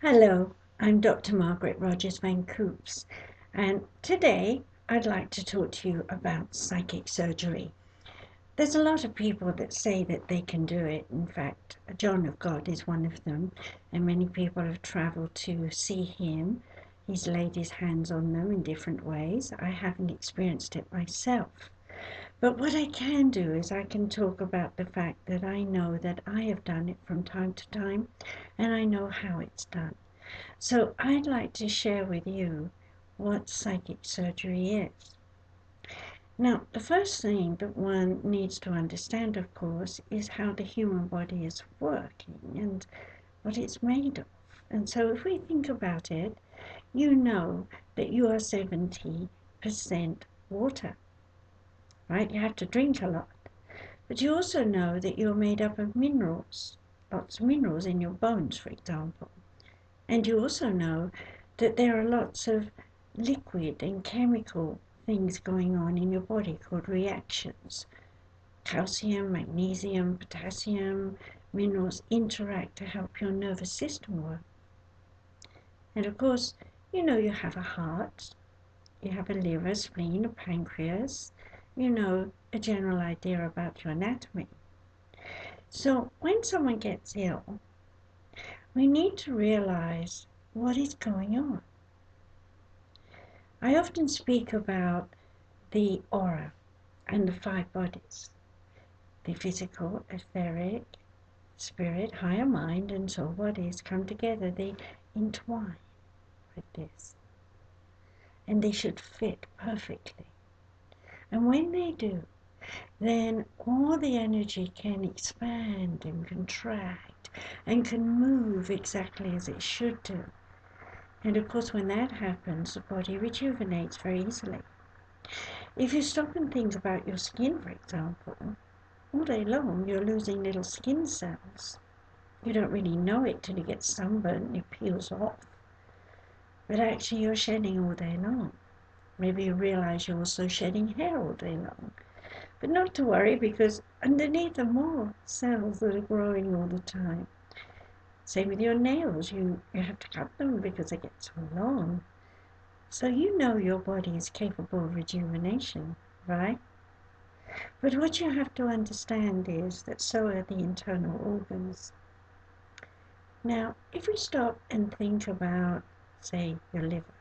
Hello, I'm Dr. Margaret Rogers Van Coops, and today I'd like to talk to you about psychic surgery. There's a lot of people that say that they can do it. In fact, John of God is one of them, and many people have traveled to see him. He's laid his hands on them in different ways. I haven't experienced it myself. But what I can do is I can talk about the fact that I know that I have done it from time to time, and I know how it's done. So I'd like to share with you what psychic surgery is. Now, the first thing that one needs to understand, of course, is how the human body is working and what it's made of. And so if we think about it, you know that you are 70% water, right? You have to drink a lot. But you also know that you're made up of minerals, lots of minerals in your bones, for example. And you also know that there are lots of liquid and chemical things going on in your body called reactions. Calcium, magnesium, potassium, minerals interact to help your nervous system work. And of course, you know you have a heart, you have a liver, spleen, a pancreas, you know a general idea about your anatomy. So when someone gets ill, we need to realize what is going on. I often speak about the aura and the five bodies, the physical, etheric, spirit, higher mind, and soul bodies come together. They entwine with this, and they should fit perfectly. And when they do, then all the energy can expand and contract and can move exactly as it should do. And of course, when that happens, the body rejuvenates very easily. If you stop and think about your skin, for example, all day long you're losing little skin cells. You don't really know it till you get sunburned and it peels off. But actually you're shedding all day long. Maybe you realize you're also shedding hair all day long. But not to worry, because underneath are more cells that are growing all the time. Same with your nails. You have to cut them because they get so long. So you know your body is capable of rejuvenation, right? But what you have to understand is that so are the internal organs. Now, if we stop and think about, say, your liver,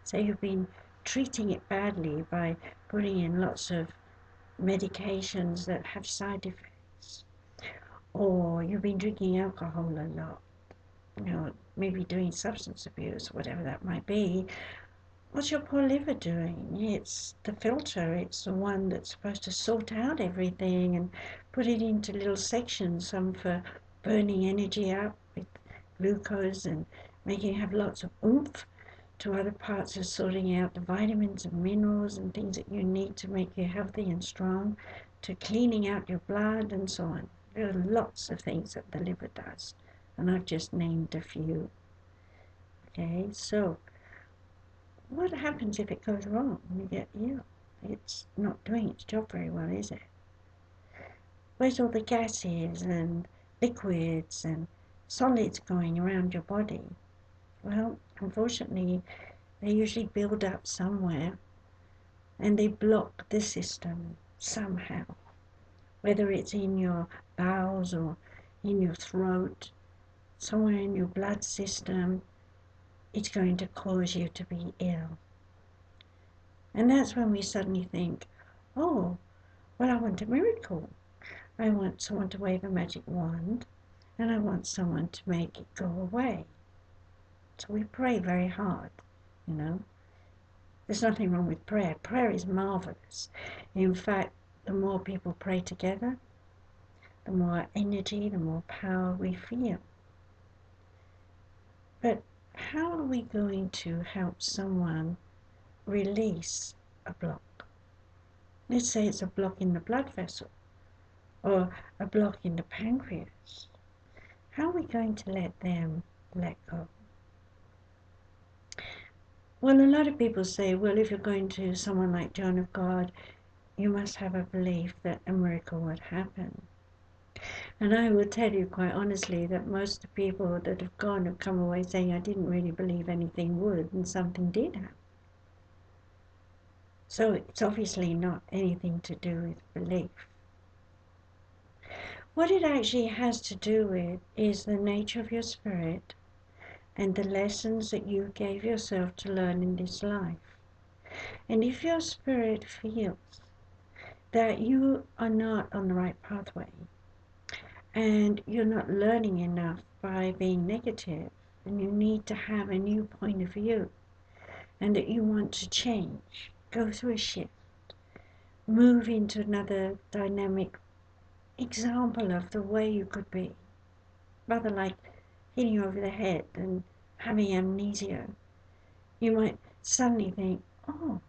say you've been treating it badly by putting in lots of medications that have side effects, or you've been drinking alcohol a lot, maybe doing substance abuse, whatever that might be. What's your poor liver doing? It's the filter. It's the one that's supposed to sort out everything and put it into little sections, some for burning energy out with glucose and making you have lots of oomph, to other parts of sorting out the vitamins and minerals and things that you need to make you healthy and strong, to cleaning out your blood and so on. There are lots of things that the liver does, and I've just named a few. Okay, so what happens if it goes wrong when you get ill? It's not doing its job very well, is it? Where's all the gases and liquids and solids going around your body? Well, unfortunately, they usually build up somewhere and they block the system somehow. Whether it's in your bowels or in your throat, somewhere in your blood system, it's going to cause you to be ill. And that's when we suddenly think, oh, well, I want a miracle. I want someone to wave a magic wand, and I want someone to make it go away. So we pray very hard, you know. There's nothing wrong with prayer. Prayer is marvelous. In fact, the more people pray together, the more energy, the more power we feel. But how are we going to help someone release a block? Let's say it's a block in the blood vessel or a block in the pancreas. How are we going to let them let go? Well, a lot of people say, well, if you're going to someone like John of God, you must have a belief that a miracle would happen. And I will tell you quite honestly that most of the people that have gone have come away saying, I didn't really believe anything would, and something did happen. So it's obviously not anything to do with belief. What it actually has to do with is the nature of your spirit and the lessons that you gave yourself to learn in this life. And if your spirit feels that you are not on the right pathway and you're not learning enough by being negative, and you need to have a new point of view, and that you want to change, go through a shift, move into another dynamic example of the way you could be, rather like hitting you over the head and having amnesia, you might suddenly think, oh,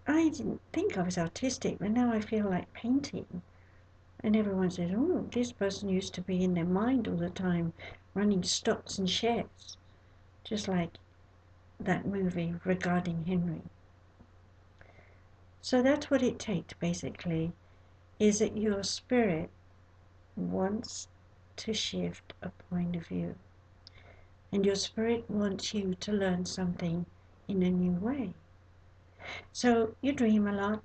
I didn't think I was artistic, but now I feel like painting. And everyone says, oh, this person used to be in their mind all the time, running stocks and shares, just like that movie regarding Henry. So that's what it takes, basically, is that your spirit wants to shift a point of view. And your spirit wants you to learn something in a new way. So you dream a lot,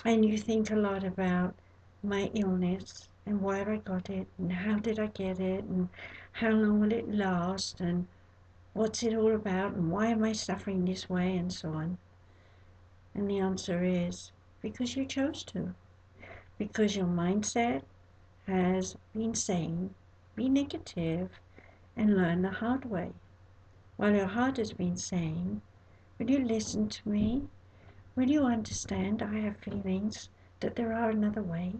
and you think a lot about my illness and why I got it and how did I get it and how long will it last and what's it all about and why am I suffering this way and so on. And the answer is because you chose to. Because your mindset has been saying, be negative and learn the hard way. While your heart has been saying, will you listen to me? Will you understand I have feelings that there are another way,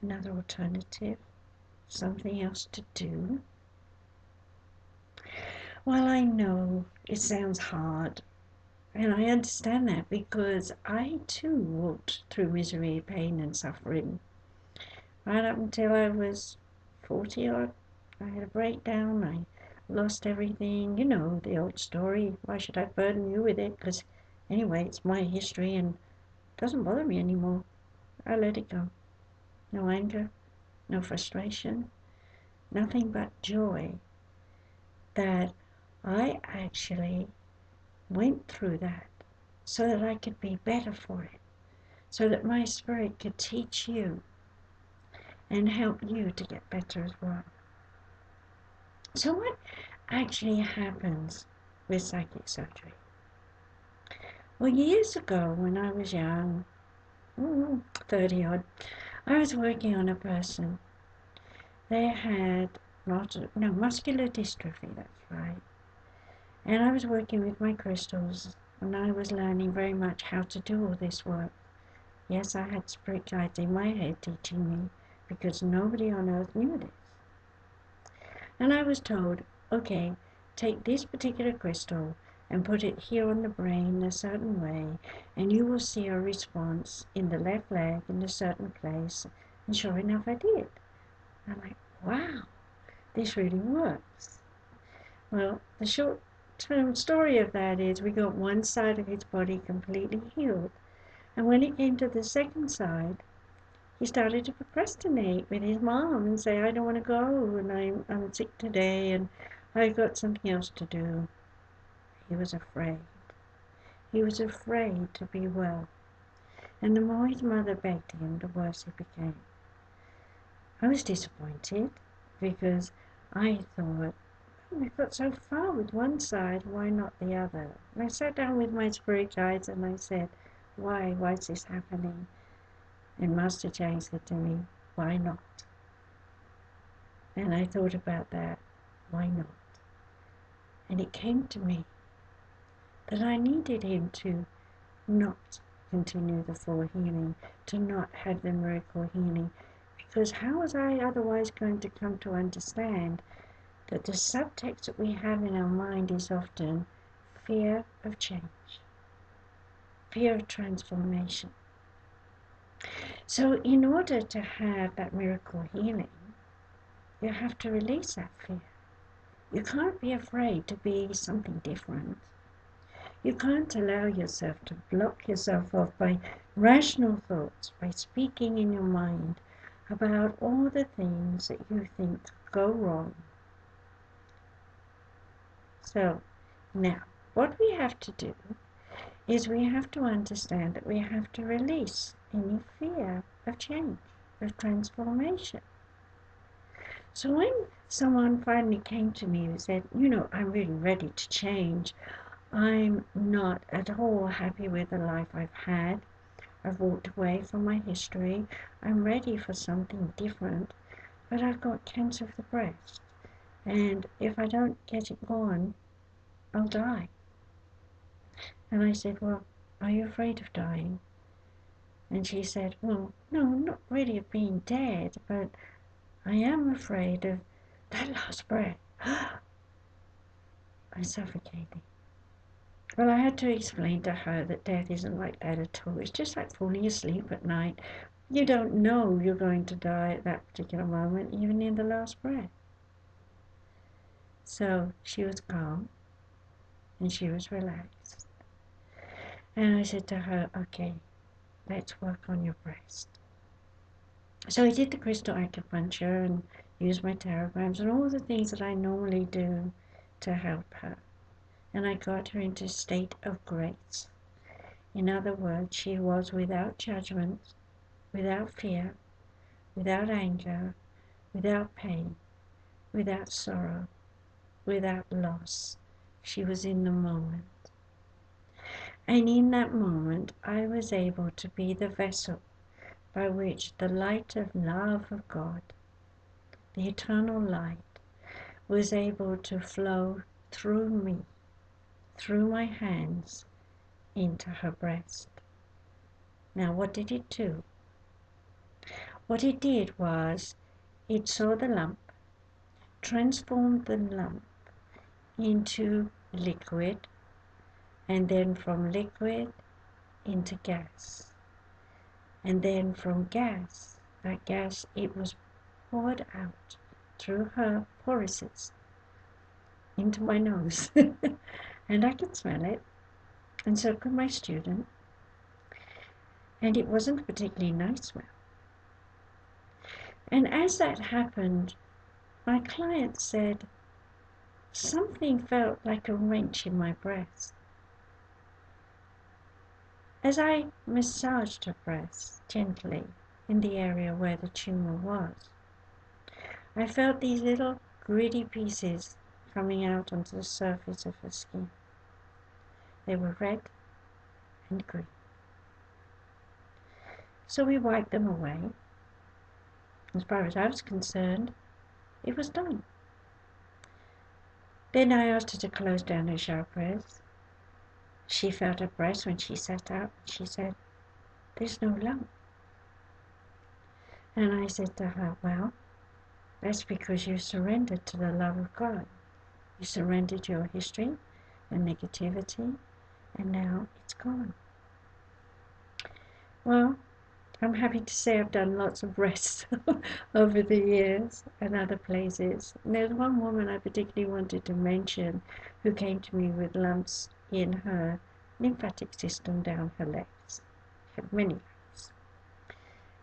another alternative, something else to do? Well, I know it sounds hard, and I understand that because I too walked through misery, pain, and suffering. Right up until I was 40 odd, I had a breakdown. I lost everything. You know the old story. Why should I burden you with it? Because anyway, it's my history and it doesn't bother me anymore. I let it go. No anger, no frustration, nothing but joy that I actually went through that so that I could be better for it, so that my spirit could teach you and help you to get better as well. So what actually happens with psychic surgery? Well, years ago when I was young, 30 odd, I was working on a person. They had muscular dystrophy, that's right. And I was working with my crystals, and I was learning very much how to do all this work. Yes, I had spirit guides in my head teaching me, because nobody on earth knew this. And I was told, okay, take this particular crystal and put it here on the brain a certain way, and you will see a response in the left leg in a certain place. And sure enough, I did. I'm like, wow, this really works. Well, the short-term story of that is we got one side of his body completely healed. And when it came to the second side, he started to procrastinate with his mom and say, I don't want to go, and I'm sick today, and I've got something else to do. He was afraid. He was afraid to be well. And the more his mother begged him, the worse he became. I was disappointed because I thought, we've got so far with one side, why not the other? And I sat down with my spirit guides and I said, why is this happening? And Master Chang said to me, why not? And I thought about that, why not? And it came to me that I needed him to not continue the full healing, to not have the miracle healing, because how was I otherwise going to come to understand that the subtext that we have in our mind is often fear of change, fear of transformation. So in order to have that miracle healing, you have to release that fear. You can't be afraid to be something different. You can't allow yourself to block yourself off by rational thoughts, by speaking in your mind, about all the things that you think go wrong. So now what we have to do is we have to understand that we have to release any fear of change, of transformation. So when someone finally came to me and said, I'm really ready to change, I'm not at all happy with the life I've had, I've walked away from my history, I'm ready for something different, but I've got cancer of the breast, and if I don't get it gone, I'll die. And I said, well, are you afraid of dying? And she said, well, no, not really of being dead, but I am afraid of that last breath. I suffocated. Well, I had to explain to her that death isn't like that at all. It's just like falling asleep at night. You don't know you're going to die at that particular moment, even in the last breath. So she was calm and she was relaxed. And I said to her, okay, let's work on your breast. So I did the crystal acupuncture and used my teragrams and all the things that I normally do to help her. And I got her into a state of grace. In other words, she was without judgment, without fear, without anger, without pain, without sorrow, without loss. She was in the moment. And in that moment, I was able to be the vessel by which the light of love of God, the eternal light, was able to flow through me, through my hands, into her breast. Now, what did it do? What it did was, it saw the lump, transformed the lump into liquid, and then from liquid into gas. And then from gas, that gas, it was poured out through her porises into my nose. And I could smell it, and so could my student. And it wasn't a particularly nice smell. And as that happened, my client said, something felt like a wrench in my breast. As I massaged her breast gently in the area where the tumor was, I felt these little gritty pieces coming out onto the surface of her skin. They were red and green. So we wiped them away. As far as I was concerned, it was done. Then I asked her to close down her chakras. She felt her breast when she sat up. She said, there's no lump. And I said to her, well, that's because you surrendered to the love of God. You surrendered your history and negativity, and now it's gone. Well, I'm happy to say I've done lots of breasts over the years and other places. And there's one woman I particularly wanted to mention who came to me with lumps in her lymphatic system down her legs. She had many lumps.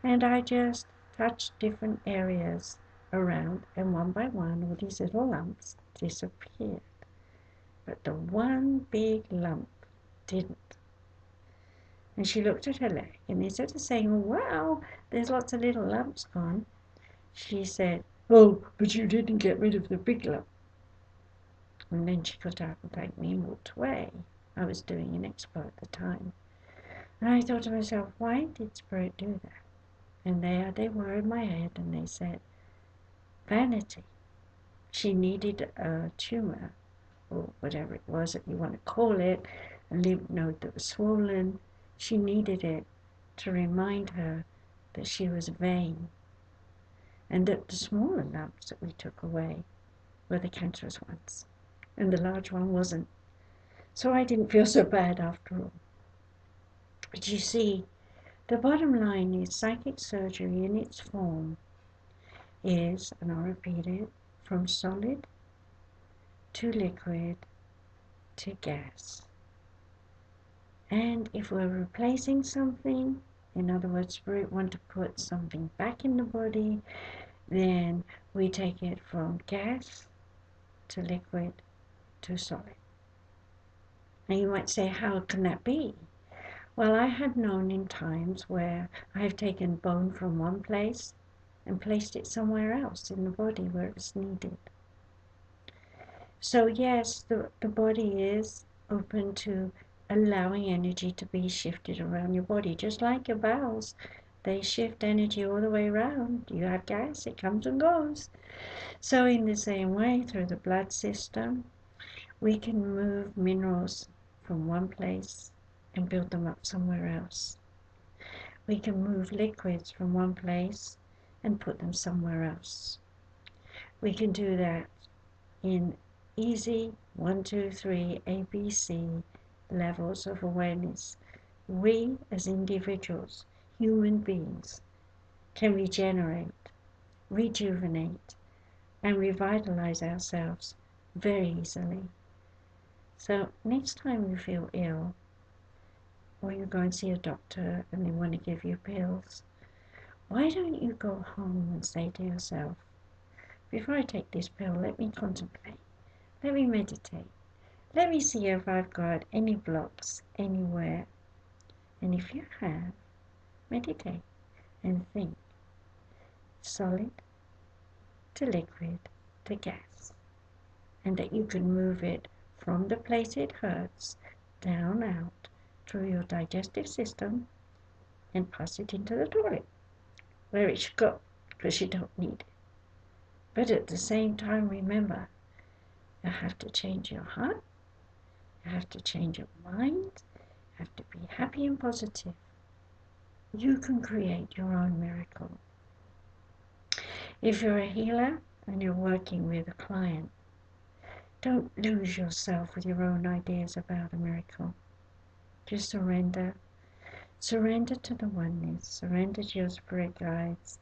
And I just touched different areas around, and one by one all these little lumps disappeared. But the one big lump didn't. And she looked at her leg, and instead of saying, wow, there's lots of little lumps gone, she said, oh, but you didn't get rid of the big lump. And then she got up and thanked me and walked away. I was doing an expo at the time. And I thought to myself, why did Spirit do that? And there they were in my head, and they said, vanity. She needed a tumor, or whatever it was that you want to call it, a lymph node that was swollen. She needed it to remind her that she was vain, and that the smaller lumps that we took away were the cancerous ones, and the large one wasn't. So I didn't feel so bad after all. But you see, the bottom line is psychic surgery in its form is, and I'll repeat it, from solid to liquid to gas. And if we're replacing something, In other words, spirit want to put something back in the body, then we take it from gas to liquid to solid. And you might say, how can that be? Well, I have known in times where I have taken bone from one place and placed it somewhere else in the body where it's needed. So yes, the body is open to allowing energy to be shifted around your body, just like your bowels. They shift energy all the way around. You have gas, it comes and goes. So in the same way, through the blood system, we can move minerals from one place and build them up somewhere else. We can move liquids from one place and put them somewhere else. We can do that in easy 1, 2, 3 ABC levels of awareness. We as individuals, human beings, can regenerate, rejuvenate, and revitalize ourselves very easily. So next time you feel ill, or you go and see a doctor and they want to give you pills, why don't you go home and say to yourself, before I take this pill, let me contemplate, let me meditate, let me see if I've got any blocks anywhere. And if you have, meditate and think solid to liquid to gas, and that you can move it from the place it hurts down out through your digestive system and pass it into the toilet where it should go, because you don't need it. But at the same time, remember, you have to change your heart, you have to change your mind, you have to be happy and positive. You can create your own miracle. If you're a healer and you're working with a client, don't lose yourself with your own ideas about a miracle. Just surrender. Surrender to the oneness. Surrender to your spirit guides.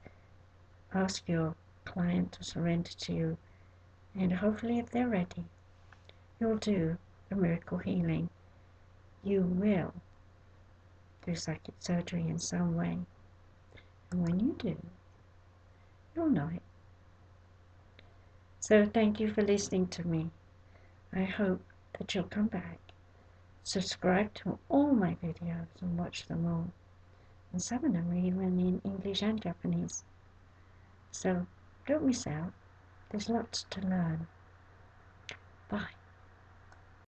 Ask your client to surrender to you. And hopefully, if they're ready, you'll do a miracle healing. You will do psychic surgery in some way. And when you do, you'll know it. So thank you for listening to me. I hope that you'll come back. Subscribe to all my videos and watch them all. And some of them are even in English and Japanese. So don't miss out. There's lots to learn. Bye.